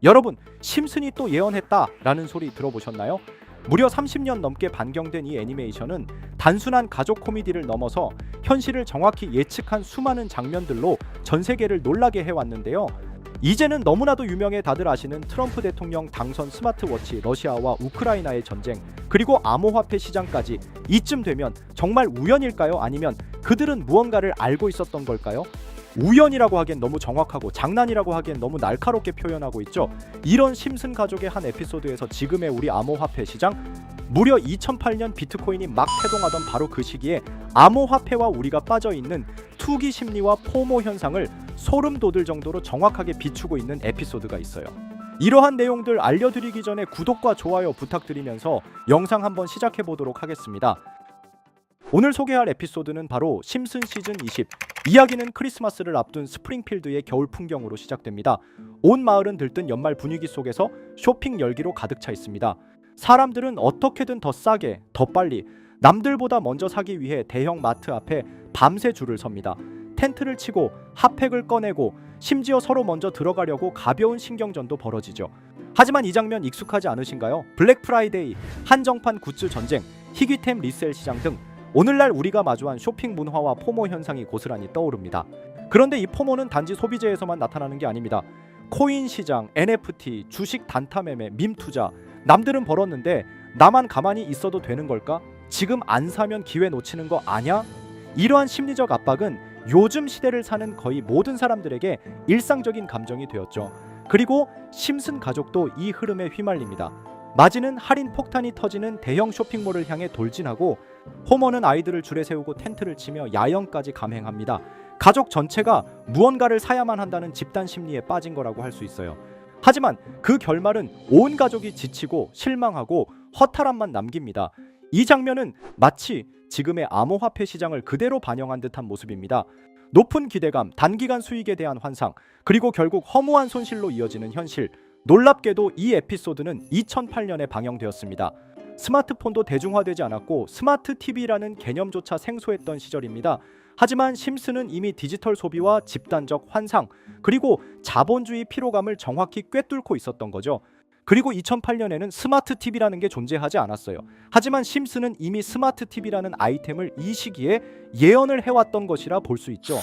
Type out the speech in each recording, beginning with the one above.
여러분, 심슨이 또 예언했다라는 소리 들어보셨나요? 무려 30년 넘게 반경된 이 애니메이션은 단순한 가족 코미디를 넘어서 현실을 정확히 예측한 수많은 장면들로 전 세계를 놀라게 해왔는데요. 이제는 너무나도 유명해 다들 아시는 트럼프 대통령 당선 스마트워치, 러시아와 우크라이나의 전쟁, 그리고 암호화폐 시장까지 이쯤 되면 정말 우연일까요? 아니면 그들은 무언가를 알고 있었던 걸까요? 우연이라고 하기엔 너무 정확하고 장난이라고 하기엔 너무 날카롭게 표현하고 있죠. 이런 심슨 가족의 한 에피소드에서 지금의 우리 암호화폐 시장, 무려 2008년 비트코인이 막 태동하던 바로 그 시기에 암호화폐와 우리가 빠져있는 투기 심리와 포모 현상을 소름 돋을 정도로 정확하게 비추고 있는 에피소드가 있어요. 이러한 내용들 알려드리기 전에 구독과 좋아요 부탁드리면서 영상 한번 시작해 보도록 하겠습니다. 오늘 소개할 에피소드는 바로 심슨 시즌 20. 이야기는 크리스마스를 앞둔 스프링필드의 겨울 풍경으로 시작됩니다. 온 마을은 들뜬 연말 분위기 속에서 쇼핑 열기로 가득 차 있습니다. 사람들은 어떻게든 더 싸게, 더 빨리, 남들보다 먼저 사기 위해 대형 마트 앞에 밤새 줄을 섭니다. 텐트를 치고 핫팩을 꺼내고 심지어 서로 먼저 들어가려고 가벼운 신경전도 벌어지죠. 하지만 이 장면 익숙하지 않으신가요? 블랙 프라이데이, 한정판 굿즈 전쟁, 희귀템 리셀 시장 등 오늘날 우리가 마주한 쇼핑 문화와 포모 현상이 고스란히 떠오릅니다. 그런데 이 포모는 단지 소비재에서만 나타나는 게 아닙니다. 코인 시장, NFT, 주식 단타 매매, 밈 투자, 남들은 벌었는데 나만 가만히 있어도 되는 걸까? 지금 안 사면 기회 놓치는 거 아냐? 이러한 심리적 압박은 요즘 시대를 사는 거의 모든 사람들에게 일상적인 감정이 되었죠. 그리고 심슨 가족도 이 흐름에 휘말립니다. 마지는 할인 폭탄이 터지는 대형 쇼핑몰을 향해 돌진하고 호머는 아이들을 줄에 세우고 텐트를 치며 야영까지 감행합니다. 가족 전체가 무언가를 사야만 한다는 집단 심리에 빠진 거라고 할 수 있어요. 하지만 그 결말은 온 가족이 지치고 실망하고 허탈함만 남깁니다. 이 장면은 마치 지금의 암호화폐 시장을 그대로 반영한 듯한 모습입니다. 높은 기대감, 단기간 수익에 대한 환상, 그리고 결국 허무한 손실로 이어지는 현실. 놀랍게도 이 에피소드는 2008년에 방영되었습니다. 스마트폰도 대중화되지 않았고 스마트 TV라는 개념조차 생소했던 시절입니다. 하지만 심슨은 이미 디지털 소비와 집단적 환상, 그리고 자본주의 피로감을 정확히 꿰뚫고 있었던 거죠. 그리고 2008년에는 스마트 TV라는 게 존재하지 않았어요. 하지만 심슨은 이미 스마트 TV라는 아이템을 이 시기에 예언을 해왔던 것이라 볼 수 있죠.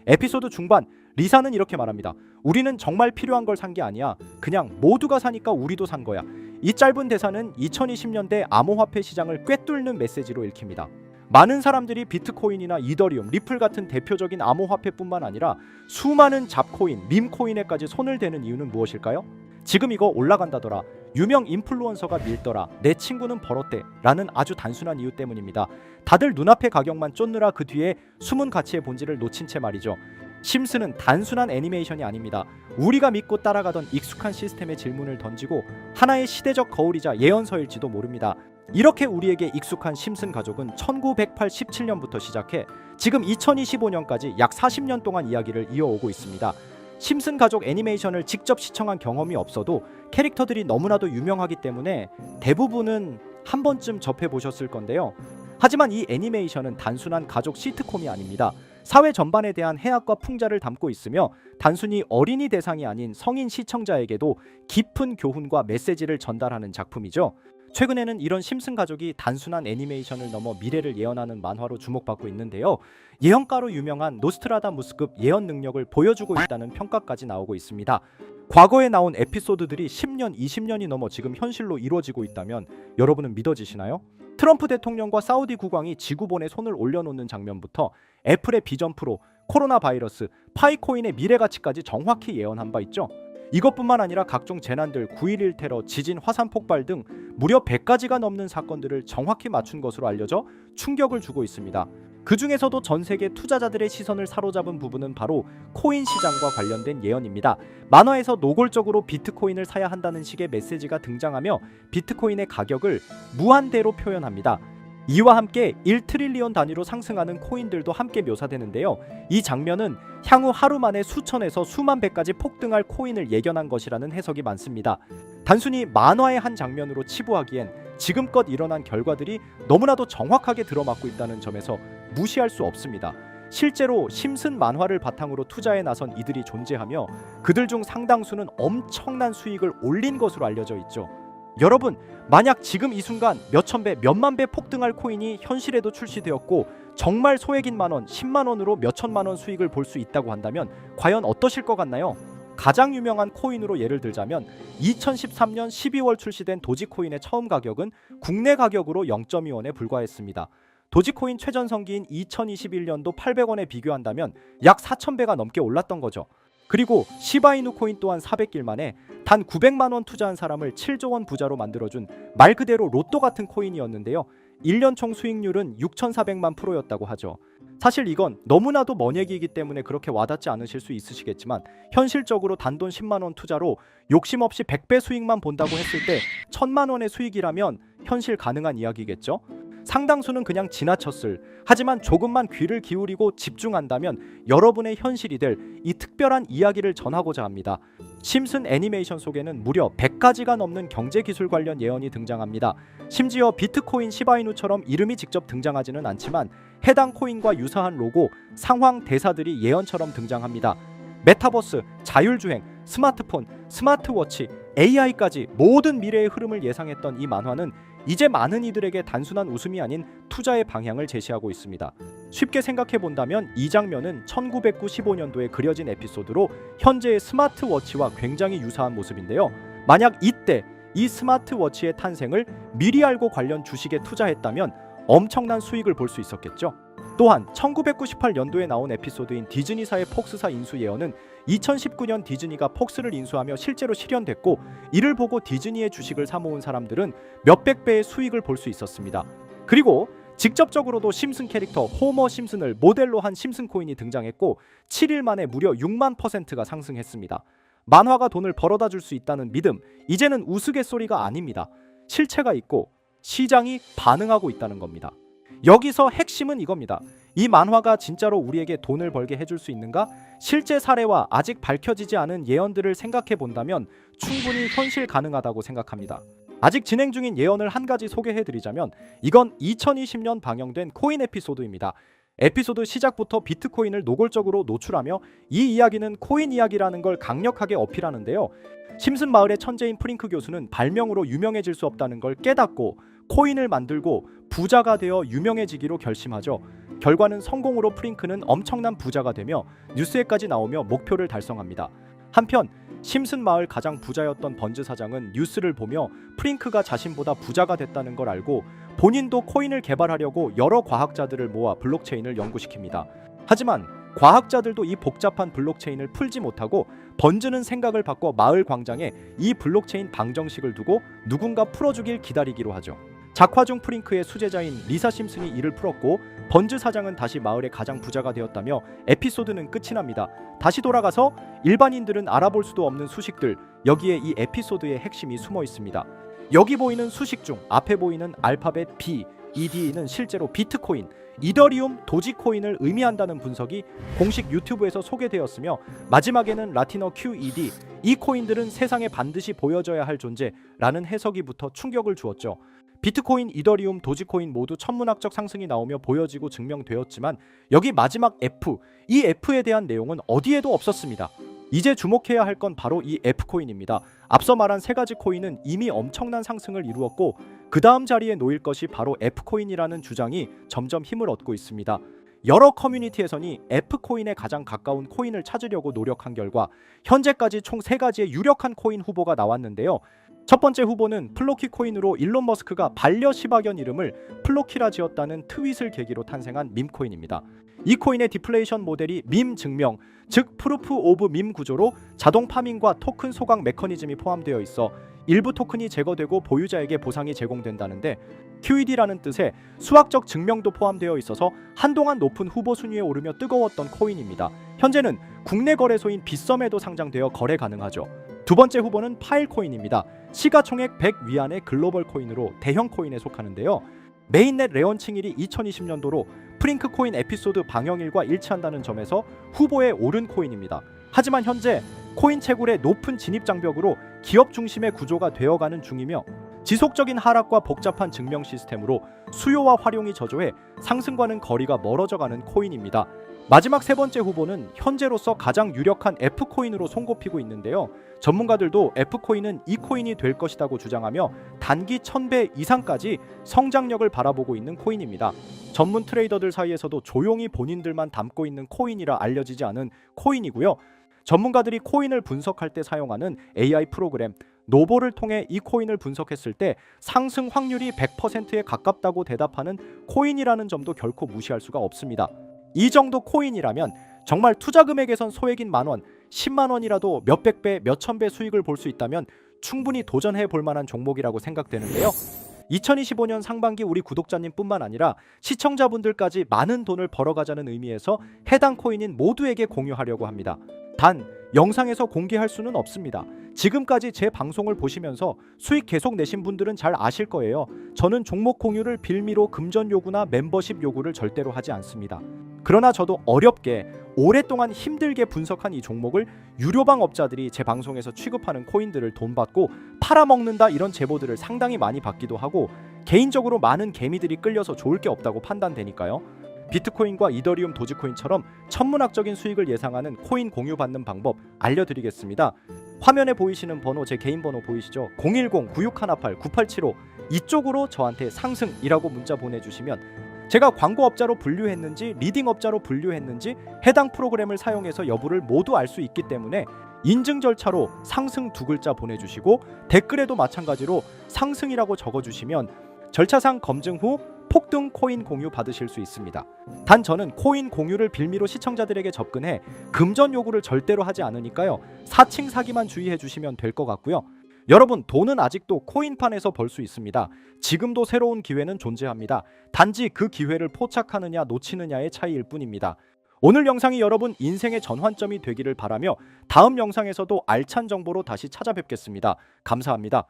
에피소드 중반, 리사는 이렇게 말합니다. 우리는 정말 필요한 걸 산 게 아니야. 그냥 모두가 사니까 우리도 산 거야. 이 짧은 대사는 2020년대 암호화폐 시장을 꿰뚫는 메시지로 읽힙니다. 많은 사람들이 비트코인이나 이더리움, 리플 같은 대표적인 암호화폐뿐만 아니라 수많은 잡코인, 밈코인에까지 손을 대는 이유는 무엇일까요? 지금 이거 올라간다더라, 유명 인플루언서가 밀더라, 내 친구는 벌었대 라는 아주 단순한 이유 때문입니다. 다들 눈앞의 가격만 쫓느라 그 뒤에 숨은 가치의 본질을 놓친 채 말이죠. 심슨은 단순한 애니메이션이 아닙니다. 우리가 믿고 따라가던 익숙한 시스템의 질문을 던지고 하나의 시대적 거울이자 예언서일지도 모릅니다. 이렇게 우리에게 익숙한 심슨 가족은 1987년부터 시작해 지금 2025년까지 약 40년 동안 이야기를 이어오고 있습니다. 심슨 가족 애니메이션을 직접 시청한 경험이 없어도 캐릭터들이 너무나도 유명하기 때문에 대부분은 한 번쯤 접해보셨을 건데요. 하지만 이 애니메이션은 단순한 가족 시트콤이 아닙니다. 사회 전반에 대한 해악과 풍자를 담고 있으며 단순히 어린이 대상이 아닌 성인 시청자에게도 깊은 교훈과 메시지를 전달하는 작품이죠. 최근에는 이런 심슨 가족이 단순한 애니메이션을 넘어 미래를 예언하는 만화로 주목받고 있는데요. 예언가로 유명한 노스트라다무스급 예언 능력을 보여주고 있다는 평가까지 나오고 있습니다. 과거에 나온 에피소드들이 10년, 20년이 넘어 지금 현실로 이루어지고 있다면 여러분은 믿어지시나요? 트럼프 대통령과 사우디 국왕이 지구본에 손을 올려놓는 장면부터 애플의 비전 프로, 코로나 바이러스, 파이코인의 미래 가치까지 정확히 예언한 바 있죠. 이것뿐만 아니라 각종 재난들, 9.11 테러, 지진, 화산 폭발 등 무려 100가지가 넘는 사건들을 정확히 맞춘 것으로 알려져 충격을 주고 있습니다. 그 중에서도 전 세계 투자자들의 시선을 사로잡은 부분은 바로 코인 시장과 관련된 예언입니다. 만화에서 노골적으로 비트코인을 사야 한다는 식의 메시지가 등장하며 비트코인의 가격을 무한대로 표현합니다. 이와 함께 1트릴리언 단위로 상승하는 코인들도 함께 묘사되는데요. 이 장면은 향후 하루 만에 수천에서 수만 배까지 폭등할 코인을 예견한 것이라는 해석이 많습니다. 단순히 만화의 한 장면으로 치부하기엔 지금껏 일어난 결과들이 너무나도 정확하게 들어맞고 있다는 점에서 무시할 수 없습니다. 실제로 심슨 만화를 바탕으로 투자에 나선 이들이 존재하며 그들 중 상당수는 엄청난 수익을 올린 것으로 알려져 있죠. 여러분, 만약 지금 이 순간 몇천 배, 몇만 배 폭등할 코인이 현실에도 출시되었고 정말 소액인 만원, 10만 원으로 몇천만 원 수익을 볼 수 있다고 한다면 과연 어떠실 것 같나요? 가장 유명한 코인으로 예를 들자면 2013년 12월 출시된 도지코인의 처음 가격은 국내 가격으로 0.2원에 불과했습니다. 도지코인 최전성기인 2021년도 800원에 비교한다면 약 4,000배가 넘게 올랐던 거죠. 그리고 시바이누 코인 또한 400일 만에 단 900만 원 투자한 사람을 7조 원 부자로 만들어준 말 그대로 로또 같은 코인이었는데요. 1년 총 수익률은 6,400만 %였다고 하죠. 사실 이건 너무나도 먼 얘기이기 때문에 그렇게 와닿지 않으실 수 있으시겠지만 현실적으로 단돈 10만 원 투자로 욕심 없이 100배 수익만 본다고 했을 때 1,000만 원의 수익이라면 현실 가능한 이야기겠죠? 상당수는 그냥 지나쳤을, 하지만 조금만 귀를 기울이고 집중한다면 여러분의 현실이 될 이 특별한 이야기를 전하고자 합니다. 심슨 애니메이션 속에는 무려 100가지가 넘는 경제기술 관련 예언이 등장합니다. 심지어 비트코인 시바이누처럼 이름이 직접 등장하지는 않지만 해당 코인과 유사한 로고, 상황, 대사들이 예언처럼 등장합니다. 메타버스, 자율주행, 스마트폰, 스마트워치, AI까지 모든 미래의 흐름을 예상했던 이 만화는 이제 많은 이들에게 단순한 웃음이 아닌 투자의 방향을 제시하고 있습니다. 쉽게 생각해 본다면 이 장면은 1995년도에 그려진 에피소드로 현재의 스마트워치와 굉장히 유사한 모습인데요. 만약 이때 이 스마트워치의 탄생을 미리 알고 관련 주식에 투자했다면 엄청난 수익을 볼 수 있었겠죠. 또한 1998년도에 나온 에피소드인 디즈니사의 폭스사 인수 예언은 2019년 디즈니가 폭스를 인수하며 실제로 실현됐고, 이를 보고 디즈니의 주식을 사모은 사람들은 몇백 배의 수익을 볼 수 있었습니다. 그리고 직접적으로도 심슨 캐릭터 호머 심슨을 모델로 한 심슨 코인이 등장했고 7일 만에 무려 6만 %가 상승했습니다. 만화가 돈을 벌어다 줄 수 있다는 믿음, 이제는 우스갯소리가 아닙니다. 실체가 있고 시장이 반응하고 있다는 겁니다. 여기서 핵심은 이겁니다. 이 만화가 진짜로 우리에게 돈을 벌게 해줄 수 있는가? 실제 사례와 아직 밝혀지지 않은 예언들을 생각해 본다면 충분히 현실 가능하다고 생각합니다. 아직 진행 중인 예언을 한 가지 소개해 드리자면 이건 2020년 방영된 코인 에피소드입니다. 에피소드 시작부터 비트코인을 노골적으로 노출하며 이 이야기는 코인 이야기라는 걸 강력하게 어필하는데요. 심슨 마을의 천재인 프링크 교수는 발명으로 유명해질 수 없다는 걸 깨닫고 코인을 만들고 부자가 되어 유명해지기로 결심하죠. 결과는 성공으로 프링크는 엄청난 부자가 되며 뉴스에까지 나오며 목표를 달성합니다. 한편 심슨 마을 가장 부자였던 번즈 사장은 뉴스를 보며 프링크가 자신보다 부자가 됐다는 걸 알고 본인도 코인을 개발하려고 여러 과학자들을 모아 블록체인을 연구시킵니다. 하지만 과학자들도 이 복잡한 블록체인을 풀지 못하고 번즈는 생각을 바꿔 마을 광장에 이 블록체인 방정식을 두고 누군가 풀어주길 기다리기로 하죠. 작화 중 프링크의 수제자인 리사 심슨이 이를 풀었고 번즈 사장은 다시 마을의 가장 부자가 되었다며 에피소드는 끝이 납니다. 다시 돌아가서 일반인들은 알아볼 수도 없는 수식들, 여기에 이 에피소드의 핵심이 숨어 있습니다. 여기 보이는 수식 중 앞에 보이는 알파벳 B, ED는 실제로 비트코인, 이더리움, 도지코인을 의미한다는 분석이 공식 유튜브에서 소개되었으며 마지막에는 라틴어 QED, 이 코인들은 세상에 반드시 보여져야 할 존재라는 해석이 붙어 충격을 주었죠. 비트코인, 이더리움, 도지코인 모두 천문학적 상승이 나오며 보여지고 증명되었지만 여기 마지막 F, 이 F에 대한 내용은 어디에도 없었습니다. 이제 주목해야 할 건 바로 이 F코인입니다. 앞서 말한 세 가지 코인은 이미 엄청난 상승을 이루었고 그 다음 자리에 놓일 것이 바로 F코인이라는 주장이 점점 힘을 얻고 있습니다. 여러 커뮤니티에서는 F코인에 가장 가까운 코인을 찾으려고 노력한 결과 현재까지 총 3가지의 유력한 코인 후보가 나왔는데요. 첫 번째 후보는 플로키 코인으로 일론 머스크가 반려 시바견 이름을 플로키라 지었다는 트윗을 계기로 탄생한 밈코인입니다. 이 코인의 디플레이션 모델이 밈 증명, 즉 프루프 오브 밈 구조로 자동 파밍과 토큰 소각 메커니즘이 포함되어 있어 일부 토큰이 제거되고 보유자에게 보상이 제공된다는데 QED라는 뜻의 수학적 증명도 포함되어 있어서 한동안 높은 후보 순위에 오르며 뜨거웠던 코인입니다. 현재는 국내 거래소인 빗썸에도 상장되어 거래 가능하죠. 두 번째 후보는 파일코인입니다. 시가총액 100 위안의 글로벌 코인으로 대형 코인에 속하는데요. 메인넷 레언칭일이 2020년도로 프링크 코인 에피소드 방영일과 일치한다는 점에서 후보에 오른 코인입니다. 하지만 현재 코인 채굴의 높은 진입 장벽으로 기업 중심의 구조가 되어가는 중이며 지속적인 하락과 복잡한 증명 시스템으로 수요와 활용이 저조해 상승과는 거리가 멀어져가는 코인입니다. 마지막 세 번째 후보는 현재로서 가장 유력한 F코인으로 손꼽히고 있는데요. 전문가들도 F코인은 E코인이 될 것이라고 주장하며 단기 1000배 이상까지 성장력을 바라보고 있는 코인입니다. 전문 트레이더들 사이에서도 조용히 본인들만 담고 있는 코인이라 알려지지 않은 코인이고요. 전문가들이 코인을 분석할 때 사용하는 AI 프로그램 노보를 통해 이 코인을 분석했을 때 상승 확률이 100%에 가깝다고 대답하는 코인이라는 점도 결코 무시할 수가 없습니다. 이 정도 코인이라면 정말 투자 금액에선 소액인 만원, 10만 원이라도 몇백 배, 몇천 배 수익을 볼 수 있다면 충분히 도전해 볼 만한 종목이라고 생각되는데요. 2025년 상반기 우리 구독자님뿐만 아니라 시청자분들까지 많은 돈을 벌어가자는 의미에서 해당 코인인 모두에게 공유하려고 합니다. 단 영상에서 공개할 수는 없습니다. 지금까지 제 방송을 보시면서 수익 계속 내신 분들은 잘 아실 거예요. 저는 종목 공유를 빌미로 금전 요구나 멤버십 요구를 절대로 하지 않습니다. 그러나 저도 어렵게 오랫동안 힘들게 분석한 이 종목을 유료방 업자들이 제 방송에서 취급하는 코인들을 돈 받고 팔아먹는다 이런 제보들을 상당히 많이 받기도 하고 개인적으로 많은 개미들이 끌려서 좋을 게 없다고 판단되니까요. 비트코인과 이더리움 도지코인처럼 천문학적인 수익을 예상하는 코인 공유 받는 방법 알려드리겠습니다. 화면에 보이시는 번호, 제 개인 번호 보이시죠? 010-9618-9875 이쪽으로 저한테 상승이라고 문자 보내주시면 제가 광고업자로 분류했는지 리딩업자로 분류했는지 해당 프로그램을 사용해서 여부를 모두 알 수 있기 때문에 인증 절차로 상승 두 글자 보내주시고 댓글에도 마찬가지로 상승이라고 적어주시면 절차상 검증 후 폭등 코인 공유 받으실 수 있습니다. 단 저는 코인 공유를 빌미로 시청자들에게 접근해 금전 요구를 절대로 하지 않으니까요. 사칭 사기만 주의해 주시면 될 것 같고요. 여러분 돈은 아직도 코인판에서 벌 수 있습니다. 지금도 새로운 기회는 존재합니다. 단지 그 기회를 포착하느냐 놓치느냐의 차이일 뿐입니다. 오늘 영상이 여러분 인생의 전환점이 되기를 바라며 다음 영상에서도 알찬 정보로 다시 찾아뵙겠습니다. 감사합니다.